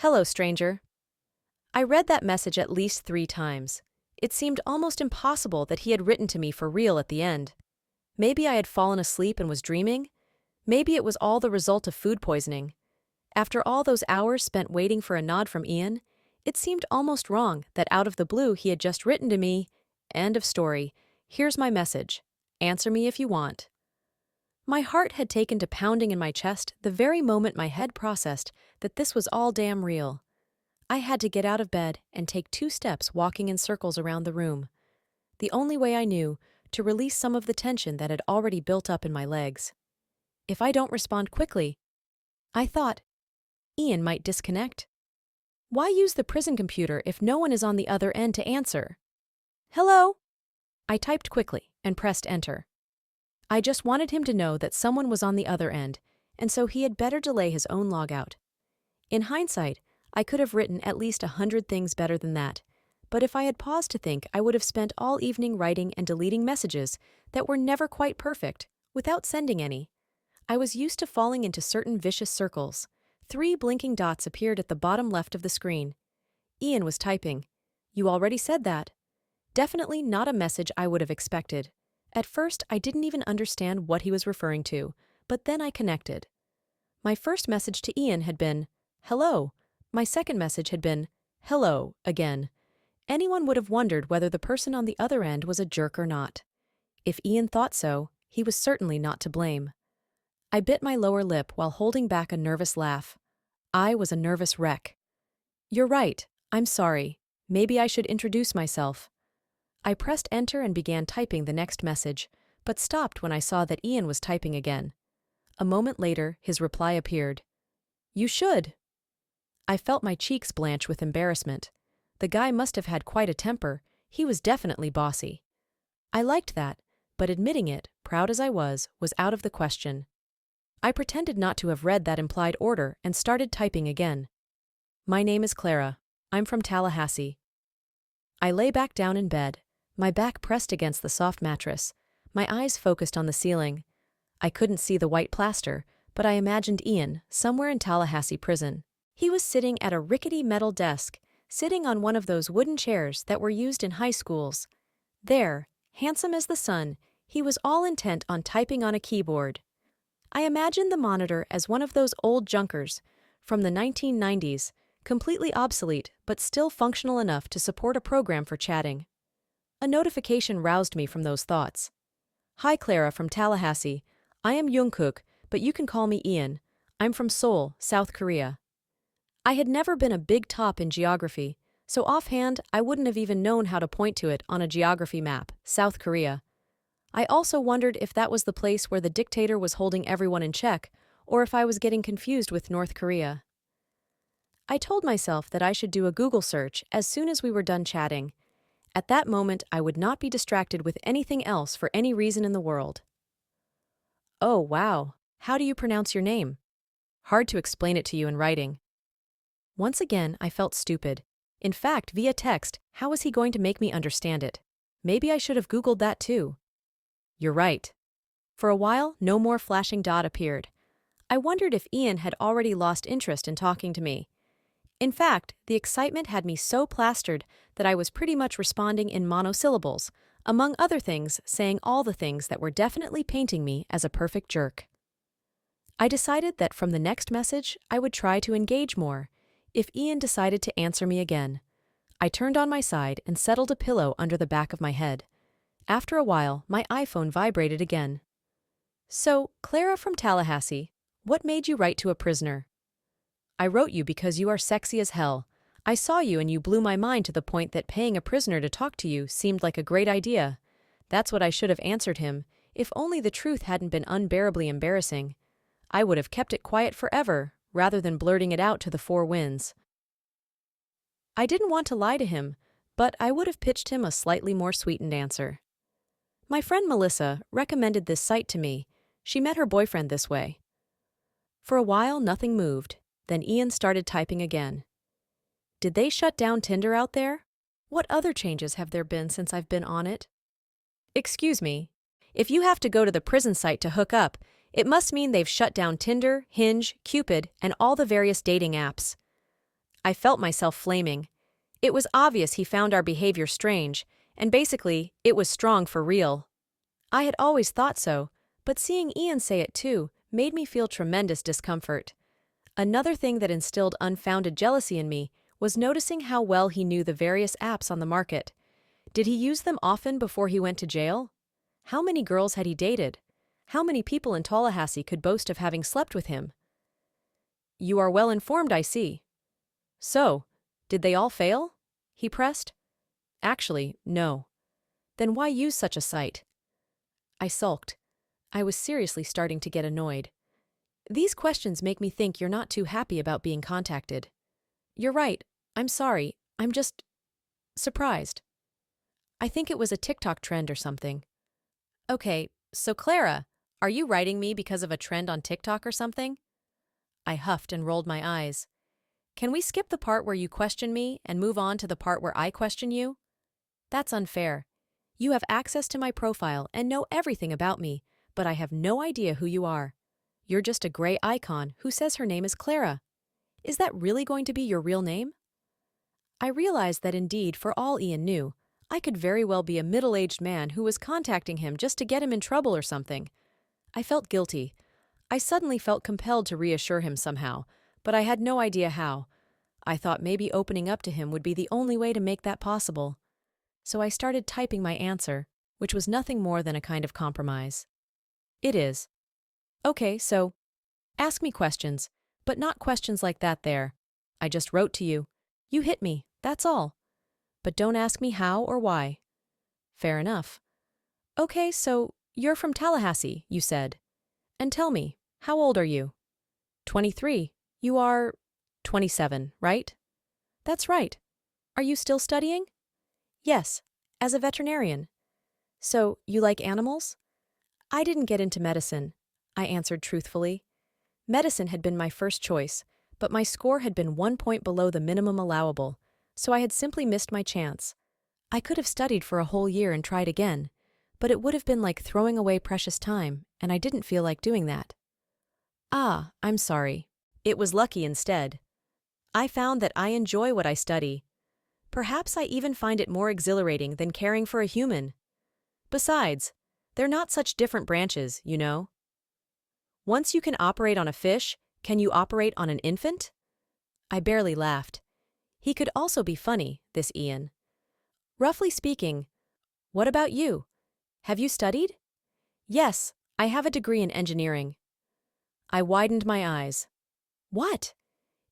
Hello, stranger. I read that message at least 3 times. It seemed almost impossible that he had written to me for real at the end. Maybe I had fallen asleep and was dreaming. Maybe it was all the result of food poisoning. After all those hours spent waiting for a nod from Ian, it seemed almost wrong that out of the blue he had just written to me, "End of story. Here's my message. Answer me if you want." My heart had taken to pounding in my chest the very moment my head processed that this was all damn real. I had to get out of bed and take 2 steps walking in circles around the room. The only way I knew to release some of the tension that had already built up in my legs. If I don't respond quickly, I thought, Ian might disconnect. Why use the prison computer if no one is on the other end to answer? Hello? I typed quickly and pressed enter. I just wanted him to know that someone was on the other end, and so he had better delay his own logout. In hindsight, I could have written at least 100 things better than that, but if I had paused to think, I would have spent all evening writing and deleting messages that were never quite perfect, without sending any. I was used to falling into certain vicious circles. 3 blinking dots appeared at the bottom left of the screen. Ian was typing. "You already said that." Definitely not a message I would have expected. At first, I didn't even understand what he was referring to, but then I connected. My first message to Ian had been, "Hello." My second message had been, "Hello, again." Anyone would have wondered whether the person on the other end was a jerk or not. If Ian thought so, he was certainly not to blame. I bit my lower lip while holding back a nervous laugh. I was a nervous wreck. "You're right. I'm sorry. Maybe I should introduce myself." I pressed enter and began typing the next message, but stopped when I saw that Ian was typing again. A moment later, his reply appeared. "You should." I felt my cheeks blanch with embarrassment. The guy must have had quite a temper. He was definitely bossy. I liked that, but admitting it, proud as I was out of the question. I pretended not to have read that implied order and started typing again. "My name is Clara. I'm from Tallahassee." I lay back down in bed, my back pressed against the soft mattress, my eyes focused on the ceiling. I couldn't see the white plaster, but I imagined Ian, somewhere in Tallahassee prison. He was sitting at a rickety metal desk, sitting on one of those wooden chairs that were used in high schools. There, handsome as the sun, he was all intent on typing on a keyboard. I imagined the monitor as one of those old junkers from the 1990s, completely obsolete but still functional enough to support a program for chatting. A notification roused me from those thoughts. "Hi, Clara from Tallahassee. I am J.Jungkook, but you can call me Ian. I'm from Seoul, South Korea." I had never been a big top in geography, so offhand I wouldn't have even known how to point to it on a geography map, South Korea. I also wondered if that was the place where the dictator was holding everyone in check, or if I was getting confused with North Korea. I told myself that I should do a Google search as soon as we were done chatting. At that moment, I would not be distracted with anything else for any reason in the world. "Oh, wow. How do you pronounce your name?" "Hard to explain it to you in writing." Once again, I felt stupid. In fact, via text, how was he going to make me understand it? Maybe I should have Googled that too. "You're right." For a while, no more flashing dot appeared. I wondered if Ian had already lost interest in talking to me. In fact, the excitement had me so plastered that I was pretty much responding in monosyllables, among other things saying all the things that were definitely painting me as a perfect jerk. I decided that from the next message, I would try to engage more, if Ian decided to answer me again. I turned on my side and settled a pillow under the back of my head. After a while, my iPhone vibrated again. "So, Clara from Tallahassee, what made you write to a prisoner?" "I wrote you because you are sexy as hell. I saw you and you blew my mind to the point that paying a prisoner to talk to you seemed like a great idea." That's what I should have answered him, if only the truth hadn't been unbearably embarrassing. I would have kept it quiet forever, rather than blurting it out to the 4 winds. I didn't want to lie to him, but I would have pitched him a slightly more sweetened answer. My friend Melissa recommended this site to me. She met her boyfriend this way. For a while, nothing moved. Then Ian started typing again. "Did they shut down Tinder out there? What other changes have there been since I've been on it?" "Excuse me. If you have to go to the prison site to hook up, it must mean they've shut down Tinder, Hinge, Cupid, and all the various dating apps." I felt myself flaming. It was obvious he found our behavior strange, and basically, it was strong for real. I had always thought so, but seeing Ian say it too made me feel tremendous discomfort. Another thing that instilled unfounded jealousy in me was noticing how well he knew the various apps on the market. Did he use them often before he went to jail? How many girls had he dated? How many people in Tallahassee could boast of having slept with him? You are well informed, I see. So, did they all fail? He pressed. Actually, no. Then why use such a site? I sulked. I was seriously starting to get annoyed. These questions make me think you're not too happy about being contacted. You're right. I'm sorry. I'm just surprised. I think it was a TikTok trend or something. Okay, so Clara, are you writing me because of a trend on TikTok or something? I huffed and rolled my eyes. Can we skip the part where you question me and move on to the part where I question you? That's unfair. You have access to my profile and know everything about me, but I have no idea who you are. You're just a gray icon who says her name is Clara. Is that really going to be your real name? I realized that indeed, for all Ian knew, I could very well be a middle-aged man who was contacting him just to get him in trouble or something. I felt guilty. I suddenly felt compelled to reassure him somehow, but I had no idea how. I thought maybe opening up to him would be the only way to make that possible. So I started typing my answer, which was nothing more than a kind of compromise. It is. Okay, so, ask me questions, but not questions like that there. I just wrote to you. You hit me, that's all. But don't ask me how or why. Fair enough. Okay, so, you're from Tallahassee, you said. And tell me, how old are you? 23. You are 27, right? That's right. Are you still studying? Yes, as a veterinarian. So, you like animals? I didn't get into medicine, I answered truthfully. Medicine had been my first choice, but my score had been 1 point below the minimum allowable, so I had simply missed my chance. I could have studied for a whole year and tried again, but it would have been like throwing away precious time, and I didn't feel like doing that. Ah, I'm sorry. It was lucky instead. I found that I enjoy what I study. Perhaps I even find it more exhilarating than caring for a human. Besides, they're not such different branches, you know. Once you can operate on a fish, can you operate on an infant? I barely laughed. He could also be funny, this Ian. Roughly speaking, what about you? Have you studied? Yes, I have a degree in engineering. I widened my eyes. What?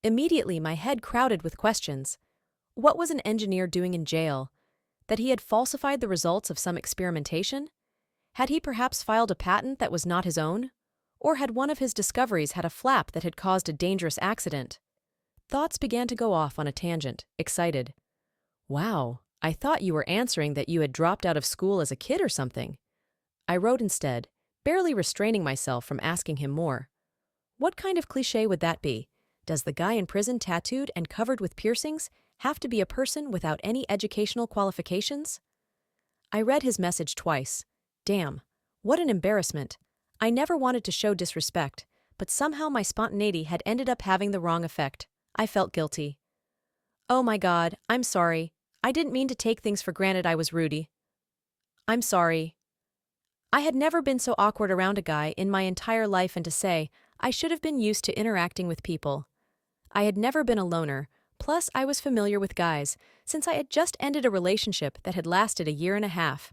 Immediately my head crowded with questions. What was an engineer doing in jail? That he had falsified the results of some experimentation? Had he perhaps filed a patent that was not his own? Or had one of his discoveries had a flap that had caused a dangerous accident? Thoughts began to go off on a tangent, excited. Wow, I thought you were answering that you had dropped out of school as a kid or something. I wrote instead, barely restraining myself from asking him more. What kind of cliché would that be? Does the guy in prison tattooed and covered with piercings have to be a person without any educational qualifications? I read his message twice. Damn, what an embarrassment. I never wanted to show disrespect, but somehow my spontaneity had ended up having the wrong effect. I felt guilty. Oh my God, I'm sorry. I didn't mean to take things for granted. I was rude. I'm sorry. I had never been so awkward around a guy in my entire life, and to say, I should have been used to interacting with people. I had never been a loner, plus I was familiar with guys, since I had just ended a relationship that had lasted a year and a half.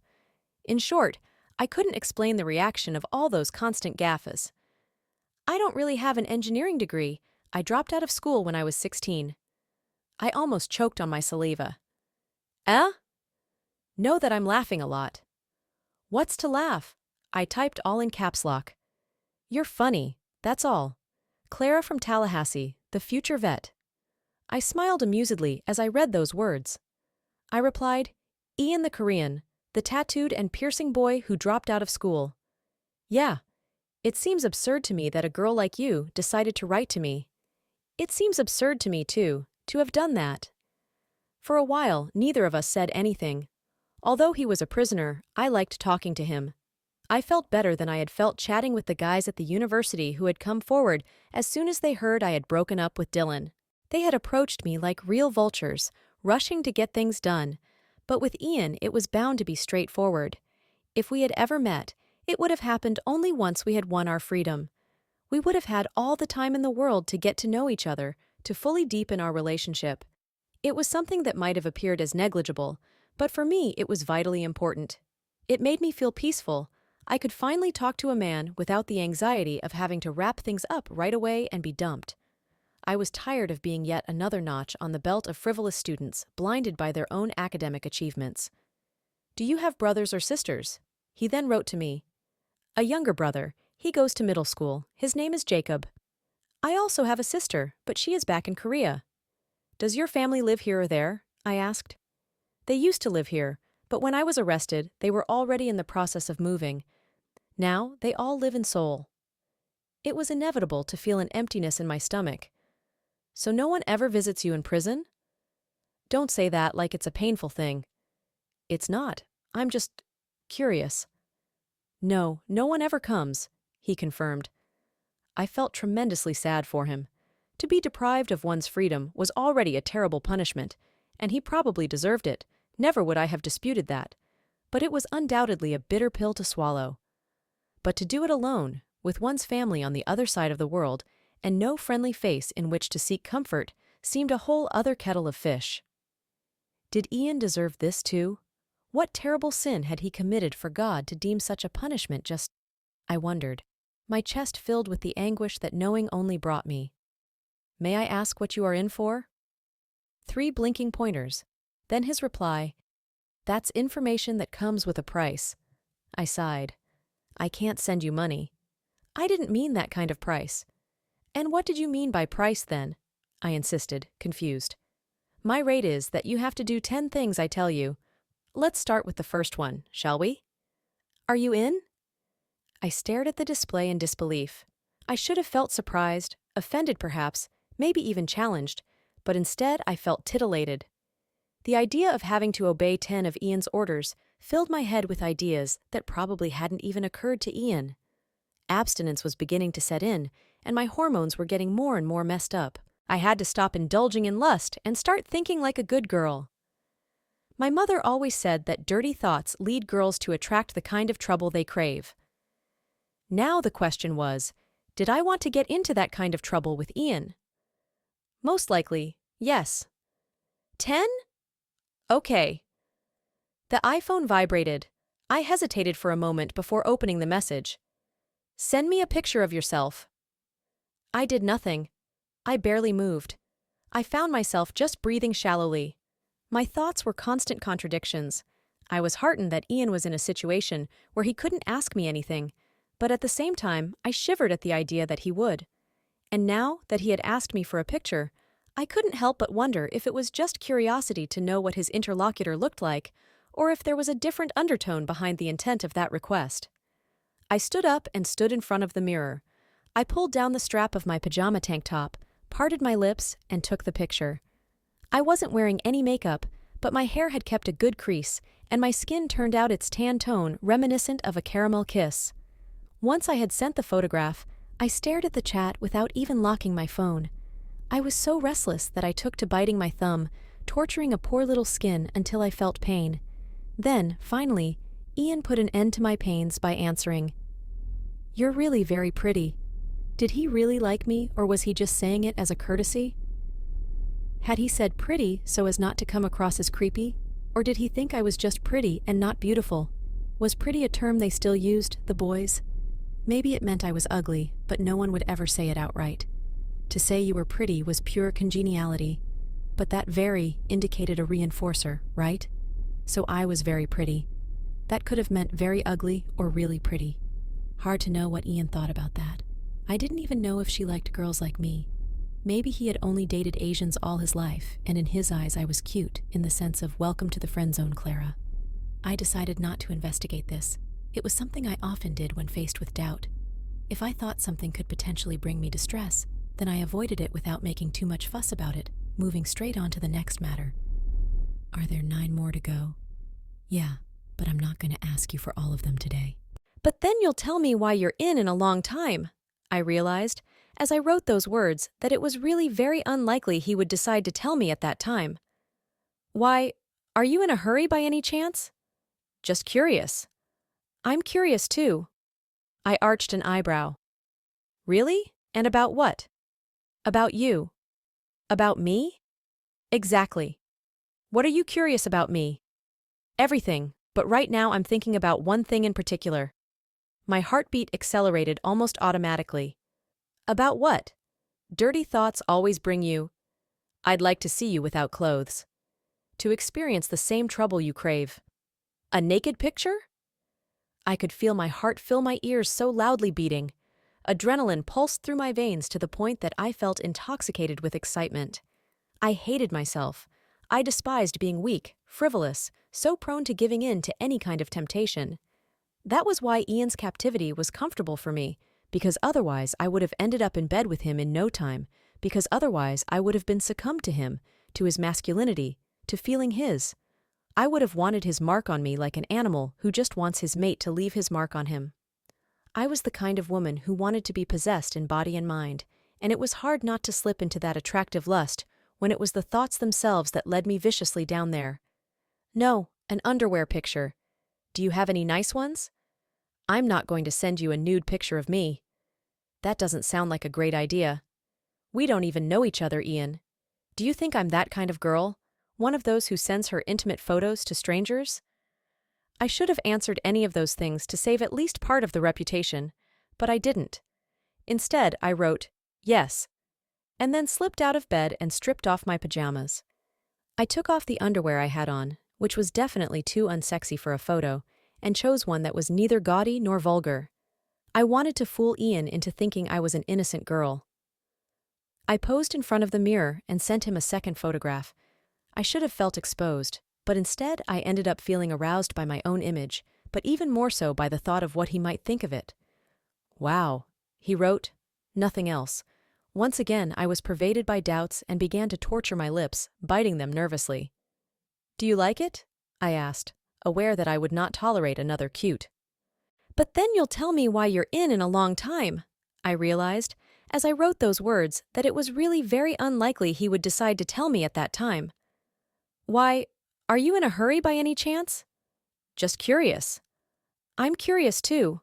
In short, I couldn't explain the reaction of all those constant gaffes. I don't really have an engineering degree. I dropped out of school when I was 16. I almost choked on my saliva. Eh? Know that I'm laughing a lot. What's to laugh? I typed all in caps lock. You're funny, that's all. Clara from Tallahassee, the future vet. I smiled amusedly as I read those words. I replied, Ian the Korean, the tattooed and piercing boy who dropped out of school. Yeah, it seems absurd to me that a girl like you decided to write to me. It seems absurd to me, too, to have done that. For a while, neither of us said anything. Although he was a prisoner, I liked talking to him. I felt better than I had felt chatting with the guys at the university who had come forward as soon as they heard I had broken up with Dylan. They had approached me like real vultures, rushing to get things done. But with Ian, it was bound to be straightforward. If we had ever met, it would have happened only once we had won our freedom. We would have had all the time in the world to get to know each other, to fully deepen our relationship. It was something that might have appeared as negligible, but for me it was vitally important. It made me feel peaceful. I could finally talk to a man without the anxiety of having to wrap things up right away and be dumped. I was tired of being yet another notch on the belt of frivolous students, blinded by their own academic achievements. "Do you have brothers or sisters?" He then wrote to me. "A younger brother. He goes to middle school. His name is Jacob." "I also have a sister, but she is back in Korea." "Does your family live here or there?" I asked. "They used to live here, but when I was arrested, they were already in the process of moving. Now they all live in Seoul." It was inevitable to feel an emptiness in my stomach. "So no one ever visits you in prison?" "Don't say that like it's a painful thing." "It's not. I'm just curious." "No, no one ever comes," he confirmed. I felt tremendously sad for him. To be deprived of one's freedom was already a terrible punishment, and he probably deserved it. Never would I have disputed that. But it was undoubtedly a bitter pill to swallow. But to do it alone, with one's family on the other side of the world, and no friendly face in which to seek comfort, seemed a whole other kettle of fish. Did Ian deserve this too? What terrible sin had he committed for God to deem such a punishment just... I wondered. My chest filled with the anguish that knowing only brought me. "May I ask what you are in for?" 3 blinking pointers. Then his reply, "That's information that comes with a price." I sighed. "I can't send you money." "I didn't mean that kind of price." "And what did you mean by price then?" I insisted, confused. "My rate is that you have to do 10 things I tell you. Let's start with the first one, shall we?" "Are you in?" I stared at the display in disbelief. I should have felt surprised, offended perhaps, maybe even challenged, but instead I felt titillated. The idea of having to obey 10 of Ian's orders filled my head with ideas that probably hadn't even occurred to Ian. Abstinence was beginning to set in, and my hormones were getting more and more messed up. I had to stop indulging in lust and start thinking like a good girl. My mother always said that dirty thoughts lead girls to attract the kind of trouble they crave. Now the question was, did I want to get into that kind of trouble with Ian? Most likely, yes. 10? Okay. The iPhone vibrated. I hesitated for a moment before opening the message. "Send me a picture of yourself." I did nothing. I barely moved. I found myself just breathing shallowly. My thoughts were constant contradictions. I was heartened that Ian was in a situation where he couldn't ask me anything, but at the same time, I shivered at the idea that he would. And now that he had asked me for a picture, I couldn't help but wonder if it was just curiosity to know what his interlocutor looked like, or if there was a different undertone behind the intent of that request. I stood up and stood in front of the mirror. I pulled down the strap of my pajama tank top, parted my lips, and took the picture. I wasn't wearing any makeup, but my hair had kept a good crease, and my skin turned out its tan tone reminiscent of a caramel kiss. Once I had sent the photograph, I stared at the chat without even locking my phone. I was so restless that I took to biting my thumb, torturing a poor little skin until I felt pain. Then, finally, Ian put an end to my pains by answering, "You're really very pretty." Did he really like me, or was he just saying it as a courtesy? Had he said pretty so as not to come across as creepy? Or did he think I was just pretty and not beautiful? Was pretty a term they still used, the boys? Maybe it meant I was ugly, but no one would ever say it outright. To say you were pretty was pure congeniality, but that very indicated a reinforcer, right? So I was very pretty. That could have meant very ugly or really pretty. Hard to know what Ian thought about that. I didn't even know if she liked girls like me. Maybe he had only dated Asians all his life, and in his eyes I was cute, in the sense of welcome to the friend zone, Clara. I decided not to investigate this. It was something I often did when faced with doubt. If I thought something could potentially bring me distress, then I avoided it without making too much fuss about it, moving straight on to the next matter. Are there 9 more to go? Yeah, but I'm not going to ask you for all of them today. But then you'll tell me why you're in a long time, I realized, as I wrote those words that it was really very unlikely he would decide to tell me at that time. Why, are you in a hurry by any chance? Just curious. I'm curious too. I arched an eyebrow. Really? And about what? About you. About me? Exactly. What are you curious about me? Everything, but right now I'm thinking about one thing in particular. My heartbeat accelerated almost automatically. About what? Dirty thoughts always bring you. I'd like to see you without clothes. To experience the same trouble you crave. A naked picture? I could feel my heart fill my ears so loudly beating. Adrenaline pulsed through my veins to the point that I felt intoxicated with excitement. I hated myself. I despised being weak, frivolous, so prone to giving in to any kind of temptation. That was why Ian's captivity was comfortable for me, because otherwise I would have ended up in bed with him in no time, because otherwise I would have been succumbed to him, to his masculinity, to feeling his. I would have wanted his mark on me like an animal who just wants his mate to leave his mark on him. I was the kind of woman who wanted to be possessed in body and mind, and it was hard not to slip into that attractive lust when it was the thoughts themselves that led me viciously down there. No, an underwear picture. Do you have any nice ones? I'm not going to send you a nude picture of me. That doesn't sound like a great idea. We don't even know each other, Ian. Do you think I'm that kind of girl? One of those who sends her intimate photos to strangers? I should have answered any of those things to save at least part of the reputation, but I didn't. Instead, I wrote, yes, and then slipped out of bed and stripped off my pajamas. I took off the underwear I had on, which was definitely too unsexy for a photo, and chose one that was neither gaudy nor vulgar. I wanted to fool Ian into thinking I was an innocent girl. I posed in front of the mirror and sent him a second photograph. I should have felt exposed, but instead I ended up feeling aroused by my own image, but even more so by the thought of what he might think of it. Wow, he wrote. Nothing else. Once again I was pervaded by doubts and began to torture my lips, biting them nervously. Do you like it? I asked, aware that I would not tolerate another cute. But then you'll tell me why you're in a long time, I realized, as I wrote those words that it was really very unlikely he would decide to tell me at that time. Why, are you in a hurry by any chance? Just curious. I'm curious too.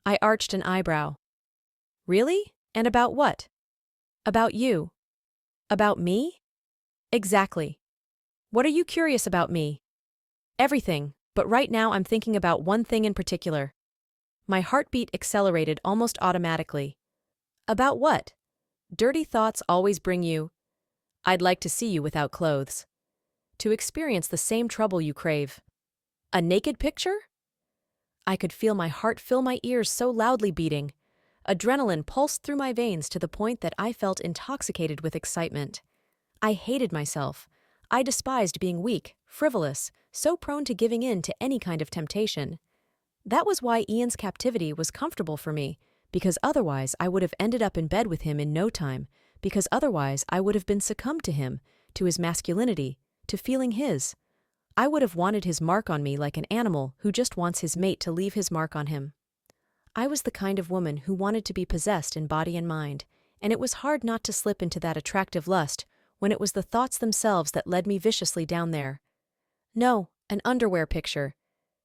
I arched an eyebrow. Really? And about what? About you. About me? Exactly. What are you curious about me? Everything, but right now I'm thinking about one thing in particular. My heartbeat accelerated almost automatically. About what? Dirty thoughts always bring you. I'd like to see you without clothes. To experience the same trouble you crave. A naked picture? I could feel my heart fill my ears so loudly beating. Adrenaline pulsed through my veins to the point that I felt intoxicated with excitement. I hated myself. I despised being weak, frivolous, so prone to giving in to any kind of temptation. That was why Ian's captivity was comfortable for me, because otherwise I would have ended up in bed with him in no time, because otherwise I would have been succumbed to him, to his masculinity, to feeling his. I would have wanted his mark on me like an animal who just wants his mate to leave his mark on him. I was the kind of woman who wanted to be possessed in body and mind, and it was hard not to slip into that attractive lust when it was the thoughts themselves that led me viciously down there. No, an underwear picture.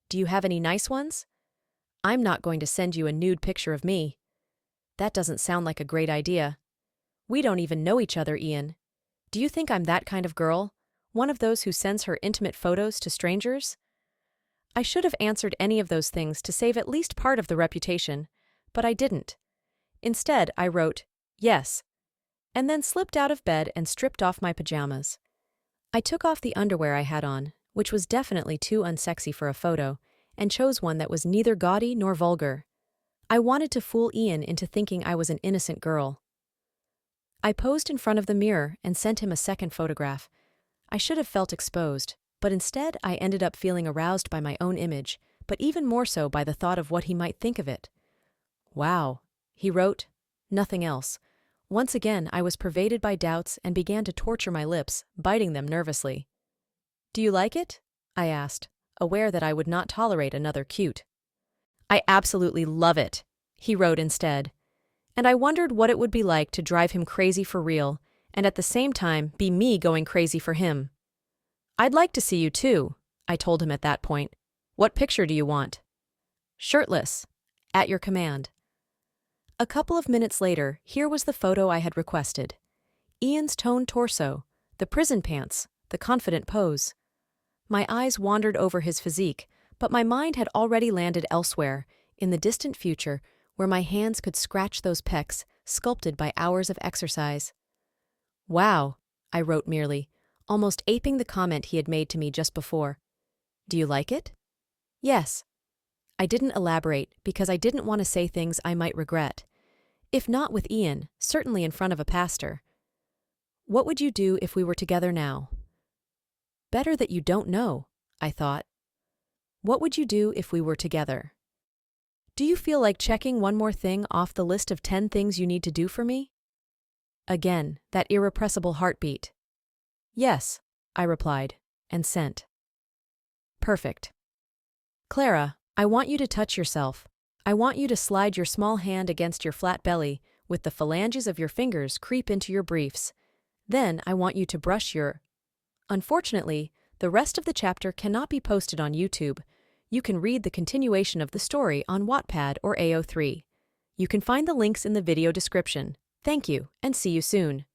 Do you have any nice ones? I'm not going to send you a nude picture of me. That doesn't sound like a great idea. We don't even know each other, Ian. Do you think I'm that kind of girl? One of those who sends her intimate photos to strangers? I should have answered any of those things to save at least part of the reputation, but I didn't. Instead, I wrote, yes, and then slipped out of bed and stripped off my pajamas. I took off the underwear I had on, which was definitely too unsexy for a photo, and chose one that was neither gaudy nor vulgar. I wanted to fool Ian into thinking I was an innocent girl. I posed in front of the mirror and sent him a second photograph. I should have felt exposed, but instead I ended up feeling aroused by my own image, but even more so by the thought of what he might think of it. Wow, he wrote. Nothing else. Once again I was pervaded by doubts and began to torture my lips, biting them nervously. Do you like it? I asked, aware that I would not tolerate another cute. I absolutely love it, he wrote instead, And I wondered what it would be like to drive him crazy for real, and at the same time be me going crazy for him. "I'd like to see you too," I told him at that point. "What picture do you want?" "Shirtless. At your command." A couple of minutes later, here was the photo I had requested. Ian's toned torso, the prison pants, the confident pose. My eyes wandered over his physique, but my mind had already landed elsewhere, in the distant future, where my hands could scratch those pecs, sculpted by hours of exercise. "Wow," I wrote merely, almost aping the comment he had made to me just before. "Do you like it?" "Yes." I didn't elaborate because I didn't want to say things I might regret. If not with Ian, certainly in front of a pastor. "What would you do if we were together now?" Better that you don't know, I thought. What would you do if we were together? Do you feel like checking one more thing off the list of 10 things you need to do for me? Again, that irrepressible heartbeat. "Yes," I replied, and sent. Perfect. "Clara, I want you to touch yourself. I want you to slide your small hand against your flat belly, with the phalanges of your fingers creep into your briefs. Then I want you to brush your..." Unfortunately, the rest of the chapter cannot be posted on YouTube. You can read the continuation of the story on Wattpad or AO3. You can find the links in the video description. Thank you, and see you soon.